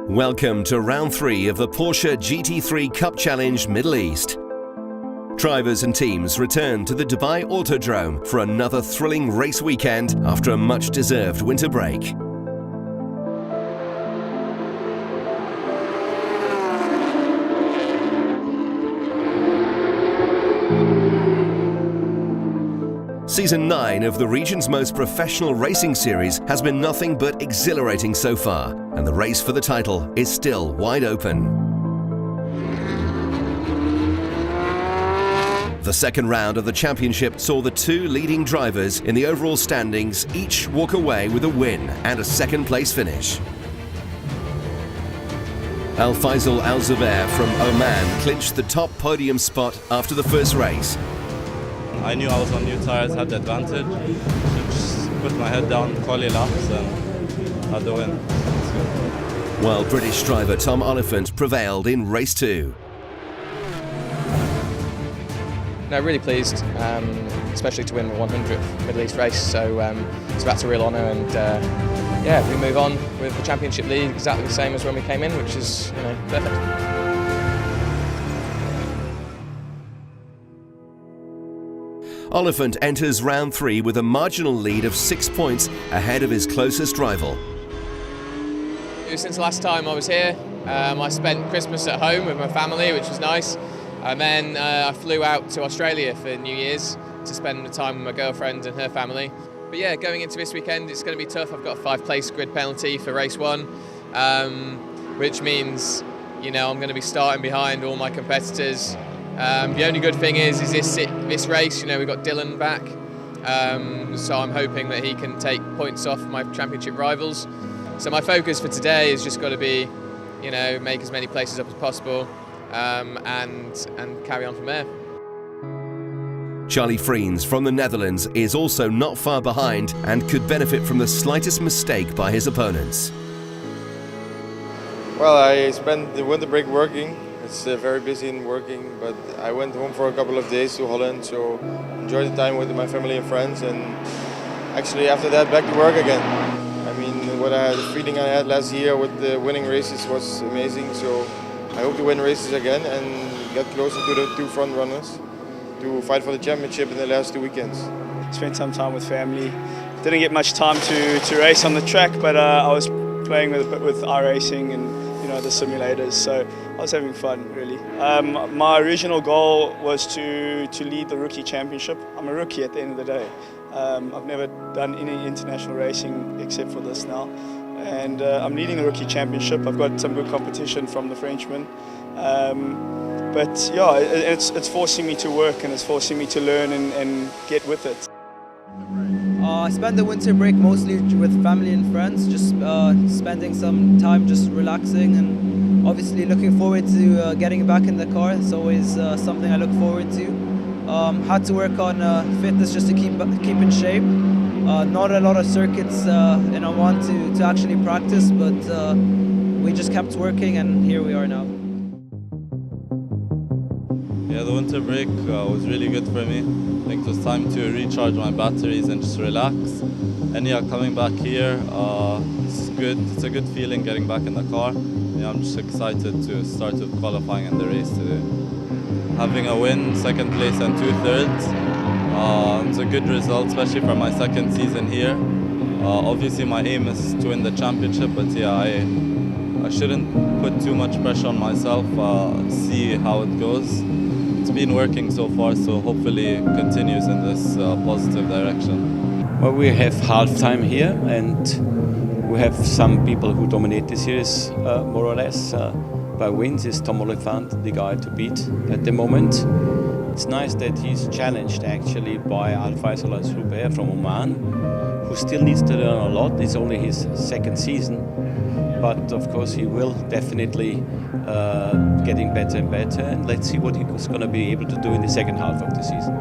Welcome to round 3 of the Porsche GT3 Cup Challenge Middle East. Drivers and teams return to the Dubai Autodrome for another thrilling race weekend after a much-deserved winter break. Season 9 of the region's most professional racing series has been nothing but exhilarating so far, and the race for the title is still wide open. The second round of the championship saw the two leading drivers in the overall standings each walk away with a win and a second-place finish. Al Faisal Al Zubair from Oman clinched the top podium spot after the first race. I knew I was on new tyres, had the advantage. Just put my head down, quali laps, and had the win. While British driver Tom Oliphant prevailed in race 2. No, really pleased, especially to win the 100th Middle East race. So that's a real honour, and yeah, we move on with the Championship lead exactly the same as when we came in, which is perfect. Oliphant enters round 3 with a marginal lead of 6 points ahead of his closest rival. Since the last time I was here, I spent Christmas at home with my family, which was nice. And then I flew out to Australia for New Year's to spend the time with my girlfriend and her family. But yeah, going into this weekend, it's going to be tough. I've got a 5-place grid penalty for race 1, which means, I'm going to be starting behind all my competitors. The only good thing is this race, we've got Dylan back, so I'm hoping that he can take points off my championship rivals. So my focus for today has just got to be, make as many places up as possible, and carry on from there. Charlie Friens from the Netherlands is also not far behind and could benefit from the slightest mistake by his opponents. Well, I spent the winter break working. It's very busy in working, but I went home for a couple of days to Holland, so enjoyed the time with my family and friends, and actually after that back to work again. I mean, the feeling I had last year with the winning races was amazing, so I hope to win races again and get closer to the two front runners to fight for the championship in the last 2 weekends. Spent some time with family. Didn't get much time to race on the track, but I was playing with iRacing and the simulators, so I was having fun, really. My original goal was to lead the rookie championship. I'm a rookie at the end of the day. I've never done any international racing except for this now, and I'm leading the rookie championship. I've got some good competition from the Frenchmen, but yeah, it's forcing me to work, and it's forcing me to learn and get with it. I spent the winter break mostly with family and friends, just spending some time just relaxing, and obviously looking forward to getting back in the car. It's always something I look forward to. Had to work on fitness just to keep in shape. Not a lot of circuits in Oman to actually practice, but we just kept working, and here we are now. Yeah, the winter break was really good for me. I think it was time to recharge my batteries and just relax. And yeah, coming back here, it's good. It's a good feeling getting back in the car. Yeah, I'm just excited to start with qualifying in the race today. Having a win, second place and 2/3. It's a good result, especially for my second season here. Obviously my aim is to win the championship, but yeah, I shouldn't put too much pressure on myself, see how it goes. It's been working so far, so hopefully it continues in this positive direction. Well, we have half-time here, and we have some people who dominate the series more or less. By wins is Tom Oliphant, the guy to beat at the moment. It's nice that he's challenged actually by Al Faisal Al Zubair from Oman, who still needs to learn a lot. It's only his second season, but of course he will definitely getting better and better, and let's see what he's going to be able to do in the second half of the season.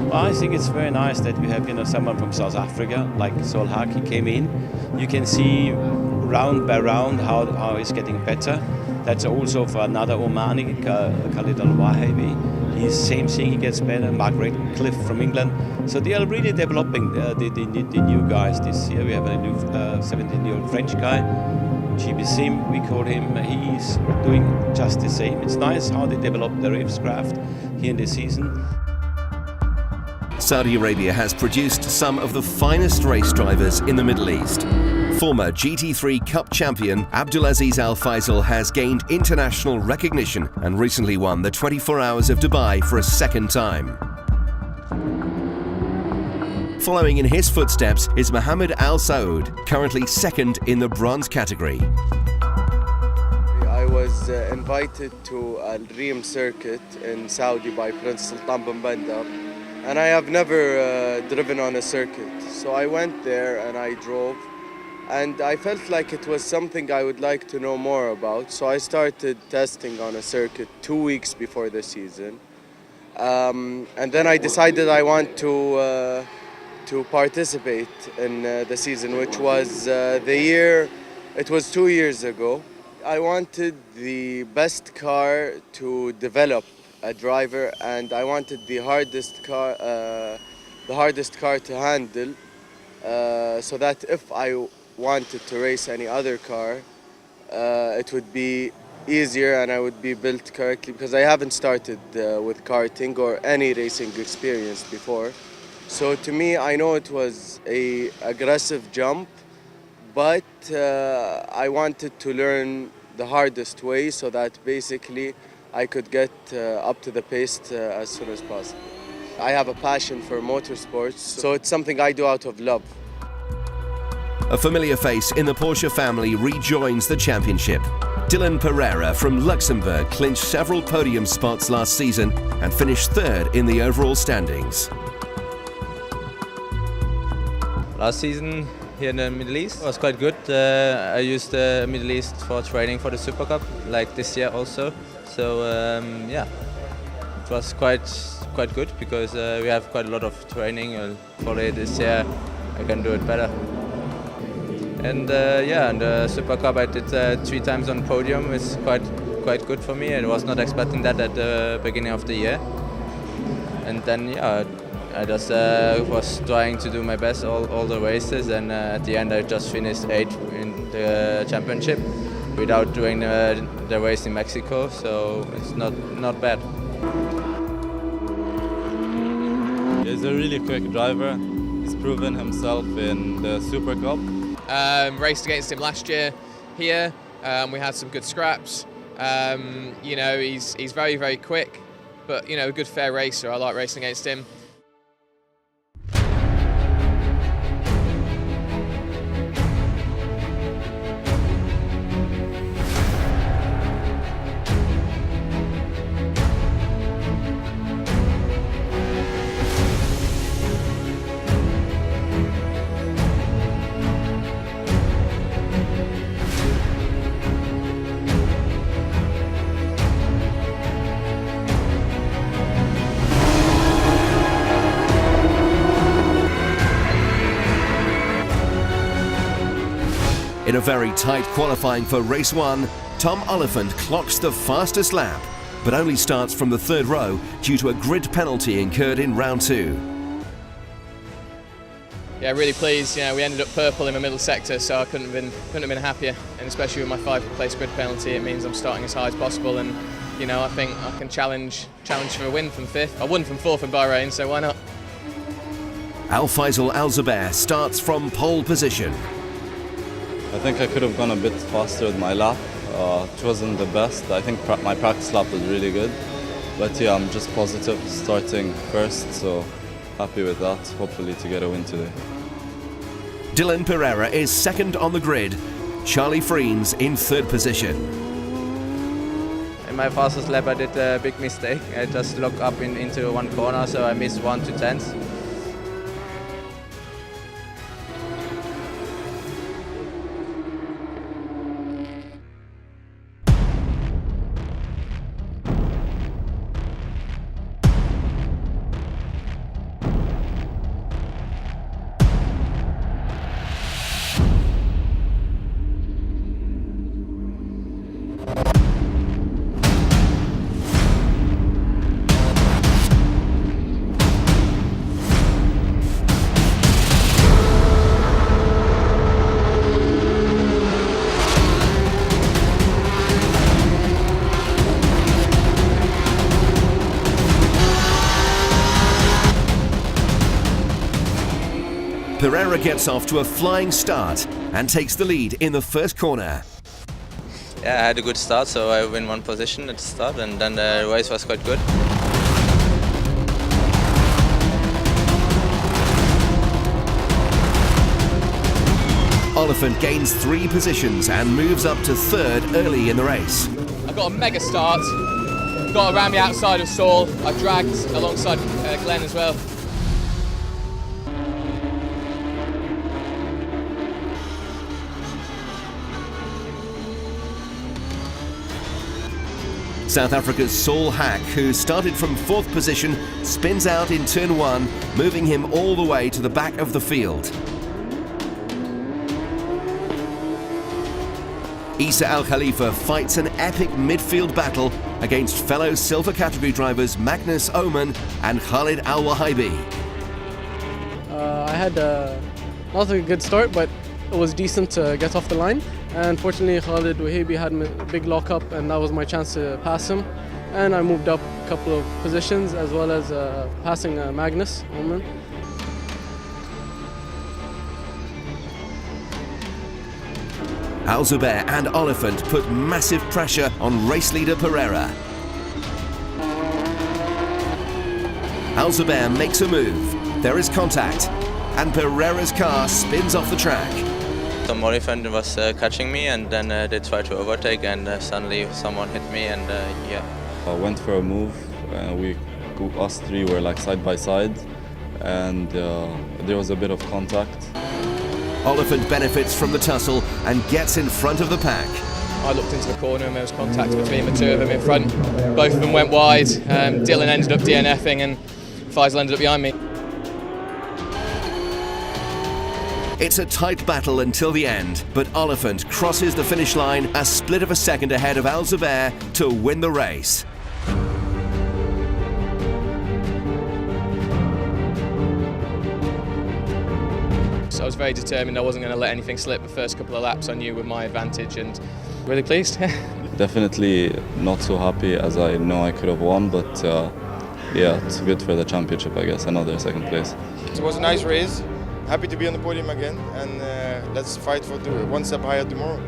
Well, I think it's very nice that we have someone from South Africa like Solhak. He came in. You can see round by round how he's getting better. That's also for another Omani, Khalid Al-Wahibi. He's same thing, he gets better. Mark Radcliffe from England. So they are really developing the new guys this year. We have a new 17-year-old French guy, GB Sim, we call him. He's doing just the same. It's nice how they develop the racecraft here in this season. Saudi Arabia has produced some of the finest race drivers in the Middle East. Former GT3 Cup champion Abdulaziz Al Faisal has gained international recognition and recently won the 24 Hours of Dubai for a second time. Following in his footsteps is Mohammed Al Saud, currently second in the bronze category. I was invited to Al Riyam circuit in Saudi by Prince Sultan bin Bandar, and I have never driven on a circuit. So I went there and I drove, and I felt like it was something I would like to know more about. So I started testing on a circuit 2 weeks before the season, and then I decided I want to participate in the season, which was it was 2 years ago. I wanted the best car to develop a driver, and I wanted the hardest car to handle, so that if I wanted to race any other car, it would be easier and I would be built correctly, because I haven't started with karting or any racing experience before. So to me, I know it was an aggressive jump, but I wanted to learn the hardest way so that basically I could get up to the pace as soon as possible. I have a passion for motorsports, so it's something I do out of love. A familiar face in the Porsche family rejoins the championship. Dylan Pereira from Luxembourg clinched several podium spots last season and finished third in the overall standings. Last season here in the Middle East was quite good. I used the Middle East for training for the Super Cup, like this year also. So yeah, it was quite good, because we have quite a lot of training. Probably this year I can do it better. And yeah, in the Super Cup I did 3 times on podium. It's quite good for me. I was not expecting that at the beginning of the year. And then yeah, I just was trying to do my best all the races, and at the end I just finished 8th in the championship without doing the race in Mexico, so it's not bad. He's a really quick driver. He's proven himself in the Super Cup. Raced against him last year here. We had some good scraps. You know, he's very, very quick, but you know, a good fair racer. I like racing against him. In a very tight qualifying for race 1, Tom Oliphant clocks the fastest lap, but only starts from the 3rd row due to a grid penalty incurred in round 2. Yeah, really pleased. You know, we ended up purple in the middle sector, so I couldn't have been happier. And especially with my 5th-place grid penalty, it means I'm starting as high as possible. And you know, I think I can challenge for a win from 5th. I won from 4th in Bahrain, so why not? Al Faisal Al Zubair starts from pole position. I think I could have gone a bit faster with my lap. It wasn't the best. I think my practice lap was really good. But yeah, I'm just positive starting first, so happy with that. Hopefully to get a win today. Dylan Pereira is 2nd on the grid. Charlie Freens in 3rd position. In my fastest lap I did a big mistake. I just looked up into one corner, so I missed 1 2/10. Pereira gets off to a flying start and takes the lead in the first corner. Yeah, I had a good start, so I win one position at the start, and then the race was quite good. Oliphant gains 3 positions and moves up to 3rd early in the race. I got a mega start, got around the outside of Saul, I dragged alongside Glenn as well. South Africa's Saul Hack, who started from 4th position, spins out in turn 1, moving him all the way to the back of the field. Isa Al Khalifa fights an epic midfield battle against fellow silver category drivers Magnus Oman and Khalid Al Wahibi. I had not a good start, but it was decent to get off the line. And fortunately, Khalid Wahibi had a big lockup, and that was my chance to pass him. And I moved up a couple of positions, as well as passing Magnus Oman. Al Zubair and Oliphant put massive pressure on race leader Pereira. Al Zubair makes a move. There is contact, and Pereira's car spins off the track. Some Oliphant was catching me, and then they tried to overtake, and suddenly someone hit me, and yeah. I went for a move, and us 3 were like side by side, and there was a bit of contact. Oliphant benefits from the tussle and gets in front of the pack. I looked into the corner and there was contact between the 2 of them in front. Both of them went wide. Dylan ended up DNFing and Faisal ended up behind me. It's a tight battle until the end, but Oliphant crosses the finish line a split of a second ahead of Al Zubair to win the race. So I was very determined. I wasn't going to let anything slip. The first couple of laps I knew were my advantage, and really pleased. Definitely not so happy, as I know I could have won, but yeah, it's good for the championship, I guess, another 2nd place. It was a nice race. Happy to be on the podium again, and let's fight for one step higher tomorrow.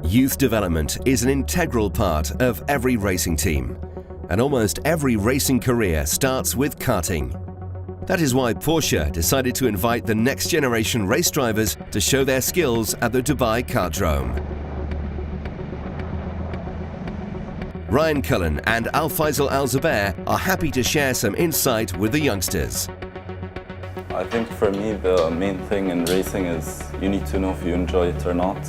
Youth development is an integral part of every racing team, and almost every racing career starts with karting. That is why Porsche decided to invite the next generation race drivers to show their skills at the Dubai Autodrome. Ryan Cullen and Al Faisal Al Zubair are happy to share some insight with the youngsters. I think for me the main thing in racing is you need to know if you enjoy it or not.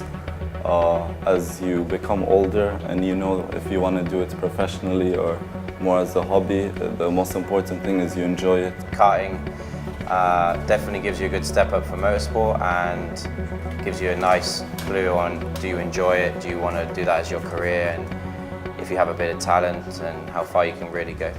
As you become older and you know if you want to do it professionally or more as a hobby, the most important thing is you enjoy it. Karting definitely gives you a good step up for motorsport and gives you a nice clue on do you enjoy it, do you want to do that as your career, and if you have a bit of talent and how far you can really go.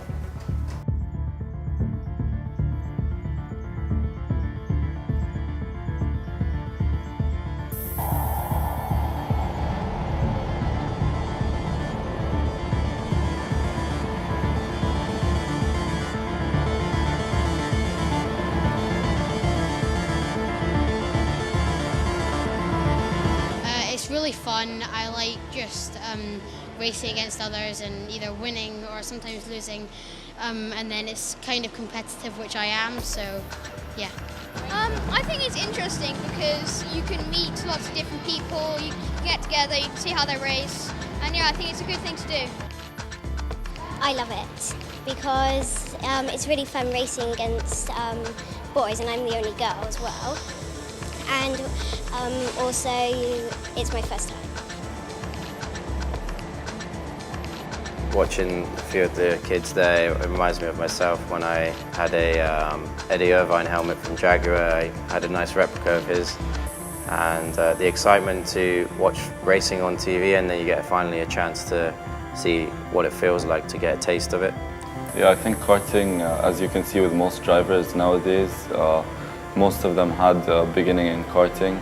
It's really fun. I like just racing against others and either winning or sometimes losing, and then it's kind of competitive, which I am, so yeah. I think it's interesting because you can meet lots of different people, you can get together, you can see how they race, and yeah, I think it's a good thing to do. I love it because it's really fun racing against boys, and I'm the only girl as well. And also, it's my first time. Watching a few of the kids there, it reminds me of myself when I had a Eddie Irvine helmet from Jaguar. I had a nice replica of his. and the excitement to watch racing on TV, and then you get finally a chance to see what it feels like to get a taste of it. Yeah, I think karting, as you can see with most drivers nowadays, most of them had a beginning in karting.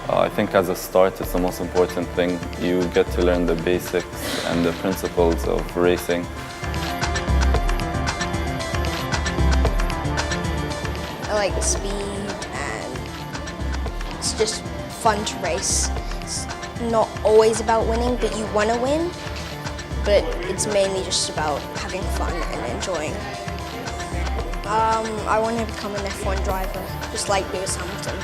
I think as a start, it's the most important thing. You get to learn the basics and the principles of racing. I like the speed, and it's just fun to race. It's not always about winning, but you want to win. But it's mainly just about having fun and enjoying. I want to become an F1 driver, just like Lewis Hamilton.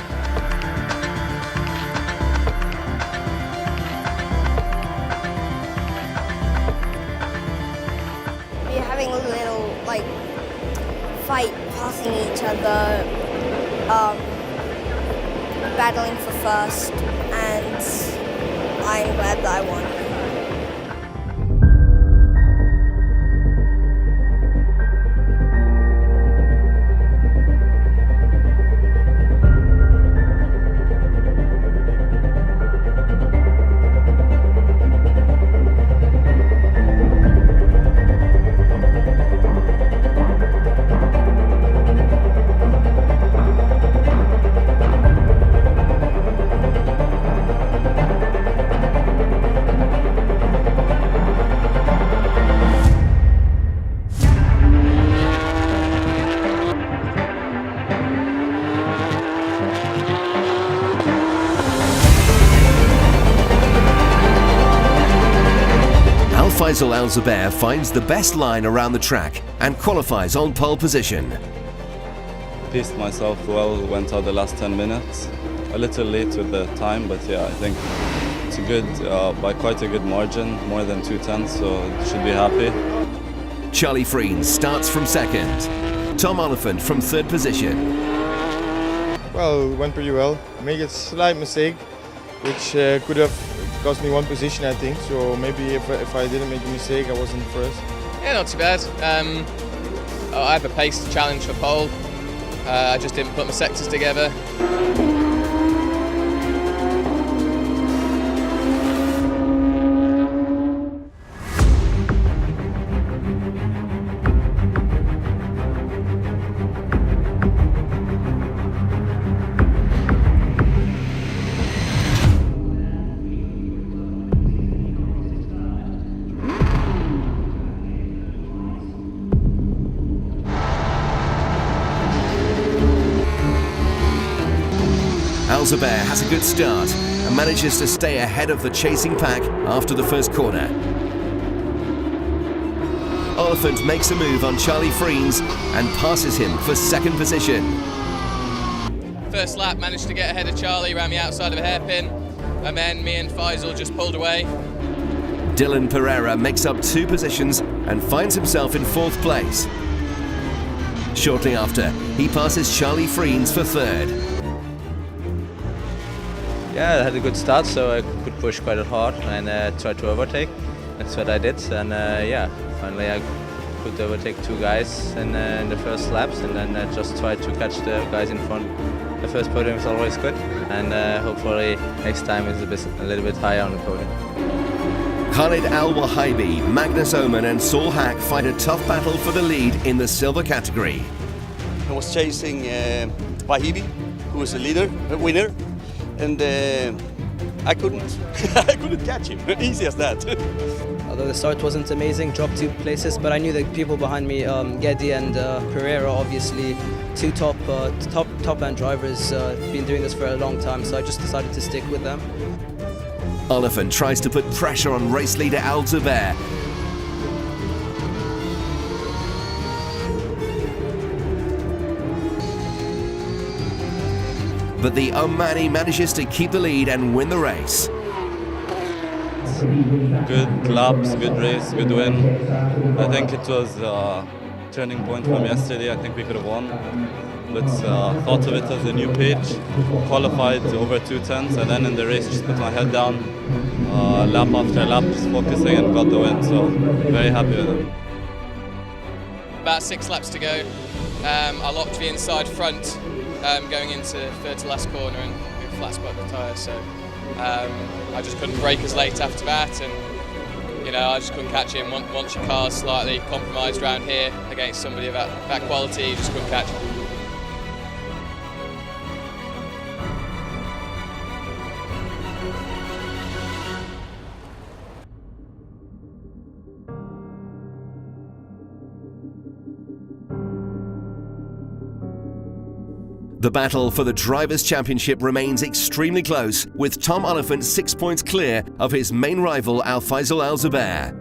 We're having a little fight, passing each other, battling for first, and I'm glad that I won. Faisal Al-Zubair finds the best line around the track and qualifies on pole position. Paced myself well, went out the last 10 minutes. A little late with the time, but yeah, I think it's a good, by quite a good margin, more than 2/10, so should be happy. Charlie Freen starts from second. Tom Oliphant from third position. Well, it went pretty well. I made a slight mistake, which could have cost me one position, I think. So maybe if I didn't make a mistake, I wasn't first. Yeah, not too bad. I have a pace challenge for pole. I just didn't put my sectors together. Al-Zubair has a good start and manages to stay ahead of the chasing pack after the first corner. Oliphant makes a move on Charlie Freen's and passes him for second position. First lap, managed to get ahead of Charlie around the outside of a hairpin, and then me and Faisal just pulled away. Dylan Pereira makes up 2 positions and finds himself in 4th place. Shortly after, he passes Charlie Freen's for 3rd. Yeah, I had a good start, so I could push quite hard and try to overtake. That's what I did, and yeah, finally I could overtake 2 guys in the first laps, and then just try to catch the guys in front. The first podium is always good, and hopefully next time is a little bit higher on the podium. Khalid Al-Wahibi, Magnus Oman and Saul Hack fight a tough battle for the lead in the silver category. I was chasing Wahibi, who was a winner, and I couldn't catch him. Easy as that. Although the start wasn't amazing, dropped 2 places, but I knew the people behind me, Geddy and Pereira, obviously 2 top-end drivers, been doing this for a long time, so I just decided to stick with them. Oliphant tries to put pressure on race leader Al-Zubair. But the Omani manages to keep the lead and win the race. Good laps, good race, good win. I think it was a turning point from yesterday. I think we could have won. But thought of it as a new page. Qualified over 2/10s, and then in the race just put my head down, lap after lap, just focusing and got the win. So very happy with it. About 6 laps to go. I locked the inside front going into 3rd to last corner, and we flat spot in the tyre, so I just couldn't brake as late after that, and I just couldn't catch him. Once your car's slightly compromised around here against somebody of that quality, you just couldn't catch him. The battle for the Drivers' Championship remains extremely close, with Tom Oliphant 6 points clear of his main rival Al Faisal Al Zubair.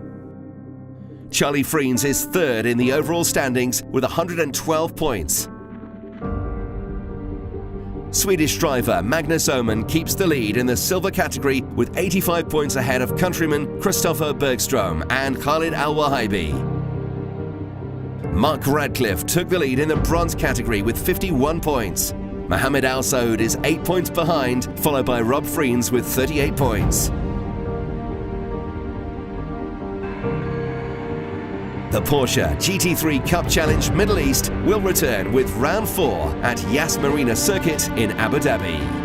Charlie Friens is third in the overall standings with 112 points. Swedish driver Magnus Öhman keeps the lead in the silver category with 85 points ahead of countryman Christopher Bergström and Khalid Al-Wahibi. Mark Radcliffe took the lead in the bronze category with 51 points. Mohammed Al Saud is 8 points behind, followed by Rob Friens with 38 points. The Porsche GT3 Cup Challenge Middle East will return with round 4 at Yas Marina Circuit in Abu Dhabi.